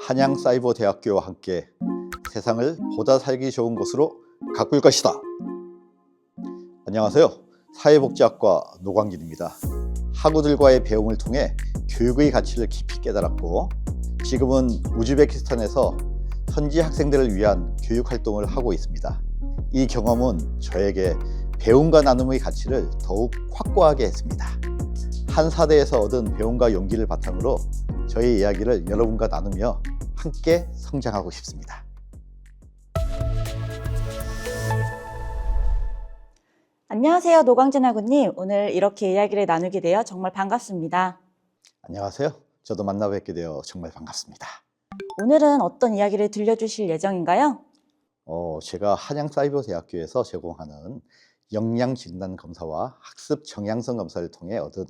한양사이버대학교와 함께 세상을 보다 살기 좋은 곳으로 가꿀 것이다. 안녕하세요. 사회복지학과 노광진입니다. 학우들과의 배움을 통해 교육의 가치를 깊이 깨달았고, 지금은 우즈베키스탄에서 현지 학생들을 위한 교육 활동을 하고 있습니다. 이 경험은 저에게 배움과 나눔의 가치를 더욱 확고하게 했습니다. 한 사대에서 얻은 배움과 용기를 바탕으로 저의 이야기를 여러분과 나누며 함께 성장하고 싶습니다. 안녕하세요, 노광진 학우님. 오늘 이렇게 이야기를 나누게 되어 정말 반갑습니다. 안녕하세요. 저도 만나 뵙게 되어 정말 반갑습니다. 오늘은 어떤 이야기를 들려주실 예정인가요? 제가 한양사이버대학교에서 제공하는 역량진단검사와 학습 정향성 검사를 통해 얻은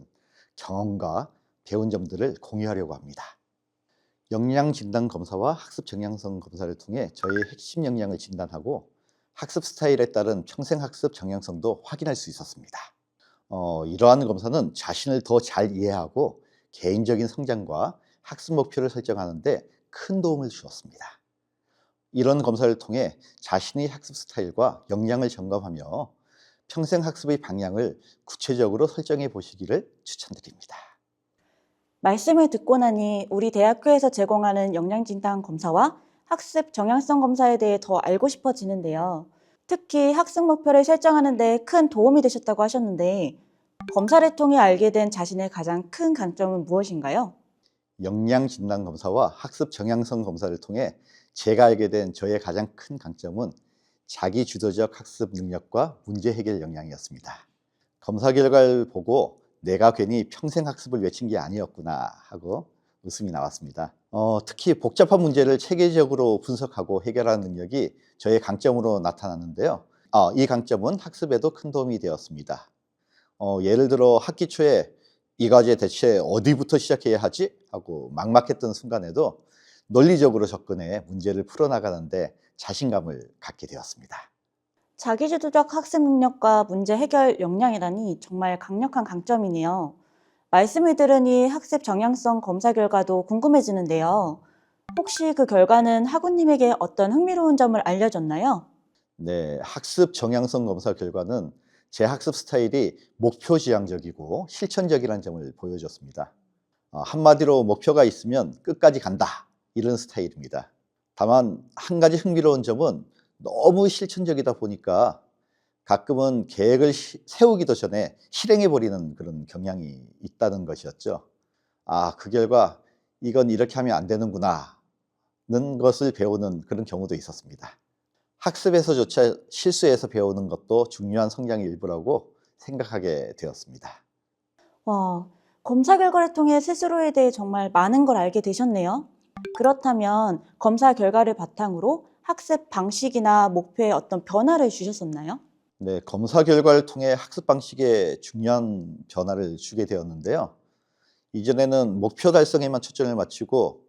경험과 배운 점들을 공유하려고 합니다. 역량진단검사와 학습 정향성 검사를 통해 저의 핵심 역량을 진단하고 학습 스타일에 따른 평생학습 정향성도 확인할 수 있었습니다. 이러한 검사는 자신을 더 잘 이해하고 개인적인 성장과 학습 목표를 설정하는 데 큰 도움을 주었습니다. 이런 검사를 통해 자신의 학습 스타일과 역량을 점검하며 평생 학습의 방향을 구체적으로 설정해 보시기를 추천드립니다. 말씀을 듣고 나니 우리 대학교에서 제공하는 역량진단 검사와 학습 정향성 검사에 대해 더 알고 싶어지는데요. 특히 학습 목표를 설정하는 데 큰 도움이 되셨다고 하셨는데, 검사를 통해 알게 된 자신의 가장 큰 강점은 무엇인가요? 역량진단검사와 학습 정향성 검사를 통해 제가 알게 된 저의 가장 큰 강점은 자기주도적 학습 능력과 문제 해결 역량이었습니다. 검사 결과를 보고 내가 괜히 평생 학습을 외친 게 아니었구나 하고 웃음이 나왔습니다. 특히 복잡한 문제를 체계적으로 분석하고 해결하는 능력이 저의 강점으로 나타났는데요. 이 강점은 학습에도 큰 도움이 되었습니다. 예를 들어 학기 초에 이 과제 대체 어디부터 시작해야 하지? 하고 막막했던 순간에도 논리적으로 접근해 문제를 풀어나가는데 자신감을 갖게 되었습니다. 자기주도적 학습 능력과 문제 해결 역량이라니 정말 강력한 강점이네요. 말씀을 들으니 학습 정향성 검사 결과도 궁금해지는데요. 혹시 그 결과는 학우님에게 어떤 흥미로운 점을 알려줬나요? 네, 학습 정향성 검사 결과는 제 학습 스타일이 목표 지향적이고 실천적이라는 점을 보여줬습니다. 한마디로 목표가 있으면 끝까지 간다, 이런 스타일입니다. 다만 한 가지 흥미로운 점은 너무 실천적이다 보니까 가끔은 계획을 세우기도 전에 실행해버리는 그런 경향이 있다는 것이었죠. 그 결과 이건 이렇게 하면 안 되는구나 는 것을 배우는 그런 경우도 있었습니다. 학습에서조차 실수해서 배우는 것도 중요한 성장의 일부라고 생각하게 되었습니다. 와, 검사 결과를 통해 스스로에 대해 정말 많은 걸 알게 되셨네요. 그렇다면 검사 결과를 바탕으로 학습 방식이나 목표에 어떤 변화를 주셨었나요? 네, 검사 결과를 통해 학습 방식에 중요한 변화를 주게 되었는데요. 이전에는 목표 달성에만 초점을 맞추고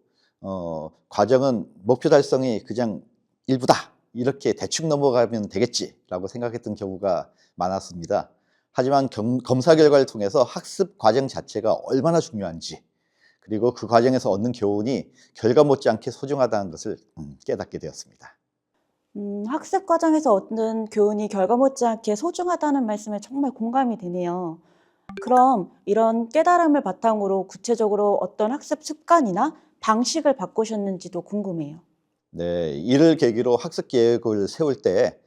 과정은 목표 달성이 그냥 일부다, 이렇게 대충 넘어가면 되겠지라고 생각했던 경우가 많았습니다. 하지만 검사 결과를 통해서 학습 과정 자체가 얼마나 중요한지, 그리고 그 과정에서 얻는 교훈이 결과 못지않게 소중하다는 것을 깨닫게 되었습니다. 학습 과정에서 얻는 교훈이 결과 못지않게 소중하다는 말씀에 정말 공감이 되네요. 그럼 이런 깨달음을 바탕으로 구체적으로 어떤 학습 습관이나 방식을 바꾸셨는지도 궁금해요. 네, 이를 계기로 학습 계획을 세울 때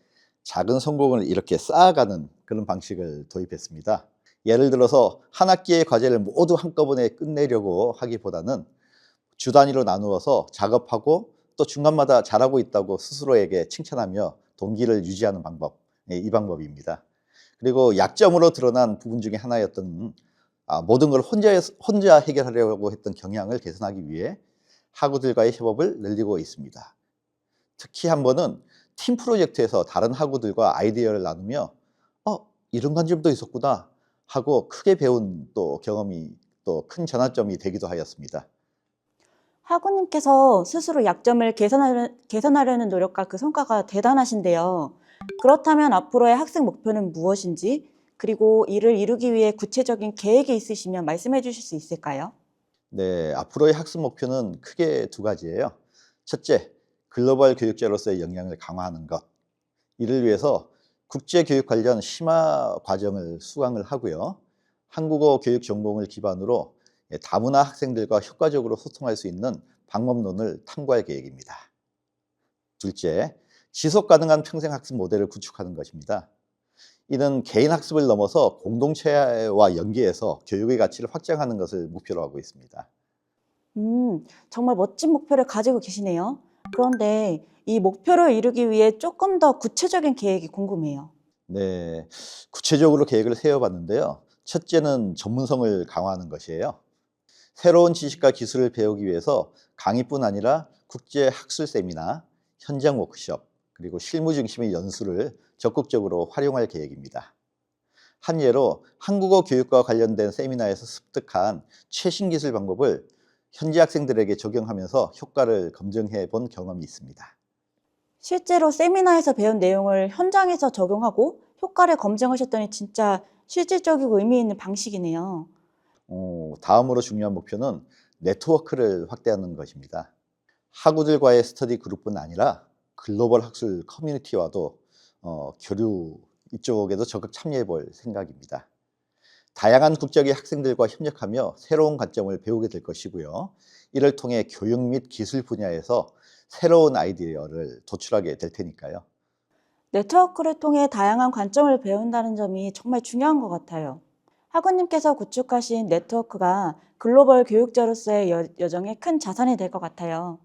작은 성공을 이렇게 쌓아가는 그런 방식을 도입했습니다. 예를 들어서 한 학기의 과제를 모두 한꺼번에 끝내려고 하기보다는 주 단위로 나누어서 작업하고 또 중간마다 잘하고 있다고 스스로에게 칭찬하며 동기를 유지하는 방법, 이 방법입니다. 그리고 약점으로 드러난 부분 중에 하나였던 모든 걸 혼자 해결하려고 했던 경향을 개선하기 위해 학우들과의 협업을 늘리고 있습니다. 특히 한 번은 팀 프로젝트에서 다른 학우들과 아이디어를 나누며 이런 관점도 있었구나 하고 크게 배운 또 경험이 또 큰 전환점이 되기도 하였습니다. 학우님께서 스스로 약점을 개선하려는 노력과 그 성과가 대단하신데요. 그렇다면 앞으로의 학습 목표는 무엇인지, 그리고 이를 이루기 위해 구체적인 계획이 있으시면 말씀해 주실 수 있을까요? 네, 앞으로의 학습 목표는 크게 두 가지예요. 첫째, 글로벌 교육자로서의 역량을 강화하는 것. 이를 위해서 국제교육 관련 심화 과정을 수강을 하고요. 한국어 교육 전공을 기반으로 다문화 학생들과 효과적으로 소통할 수 있는 방법론을 탐구할 계획입니다. 둘째, 지속 가능한 평생 학습 모델을 구축하는 것입니다. 이는 개인 학습을 넘어서 공동체와 연계해서 교육의 가치를 확장하는 것을 목표로 하고 있습니다. 정말 멋진 목표를 가지고 계시네요. 그런데 이 목표를 이루기 위해 조금 더 구체적인 계획이 궁금해요. 네, 구체적으로 계획을 세워봤는데요. 첫째는 전문성을 강화하는 것이에요. 새로운 지식과 기술을 배우기 위해서 강의뿐 아니라 국제 학술 세미나, 현장 워크숍, 그리고 실무 중심의 연수를 적극적으로 활용할 계획입니다. 한 예로 한국어 교육과 관련된 세미나에서 습득한 최신 기술 방법을 현지 학생들에게 적용하면서 효과를 검증해 본 경험이 있습니다. 실제로 세미나에서 배운 내용을 현장에서 적용하고 효과를 검증하셨더니 진짜 실질적이고 의미 있는 방식이네요. 다음으로 중요한 목표는 네트워크를 확대하는 것입니다. 학우들과의 스터디 그룹뿐 아니라 글로벌 학술 커뮤니티와도 교류 이쪽에도 적극 참여해 볼 생각입니다. 다양한 국적의 학생들과 협력하며 새로운 관점을 배우게 될 것이고요. 이를 통해 교육 및 기술 분야에서 새로운 아이디어를 도출하게 될 테니까요. 네트워크를 통해 다양한 관점을 배운다는 점이 정말 중요한 것 같아요. 학우님께서 구축하신 네트워크가 글로벌 교육자로서의 여정에 큰 자산이 될 것 같아요.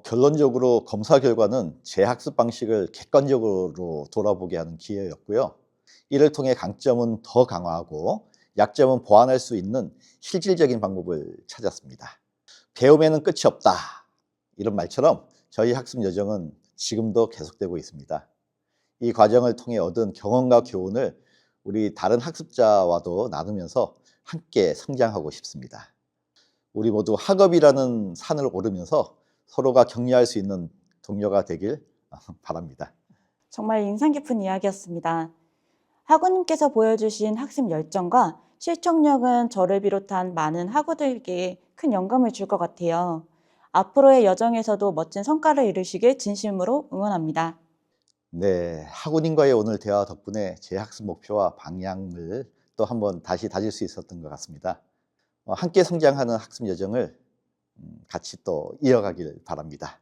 결론적으로 검사 결과는 제 학습 방식을 객관적으로 돌아보게 하는 기회였고요. 이를 통해 강점은 더 강화하고 약점은 보완할 수 있는 실질적인 방법을 찾았습니다. 배움에는 끝이 없다. 이런 말처럼 저희 학습 여정은 지금도 계속되고 있습니다. 이 과정을 통해 얻은 경험과 교훈을 우리 다른 학습자와도 나누면서 함께 성장하고 싶습니다. 우리 모두 학업이라는 산을 오르면서 서로가 격려할 수 있는 동료가 되길 바랍니다. 정말 인상 깊은 이야기였습니다. 학우님께서 보여주신 학습 열정과 실천력은 저를 비롯한 많은 학우들에게 큰 영감을 줄 것 같아요. 앞으로의 여정에서도 멋진 성과를 이루시길 진심으로 응원합니다. 네, 학우님과의 오늘 대화 덕분에 제 학습 목표와 방향을 또 한번 다시 다질 수 있었던 것 같습니다. 함께 성장하는 학습 여정을 같이 또 이어가길 바랍니다.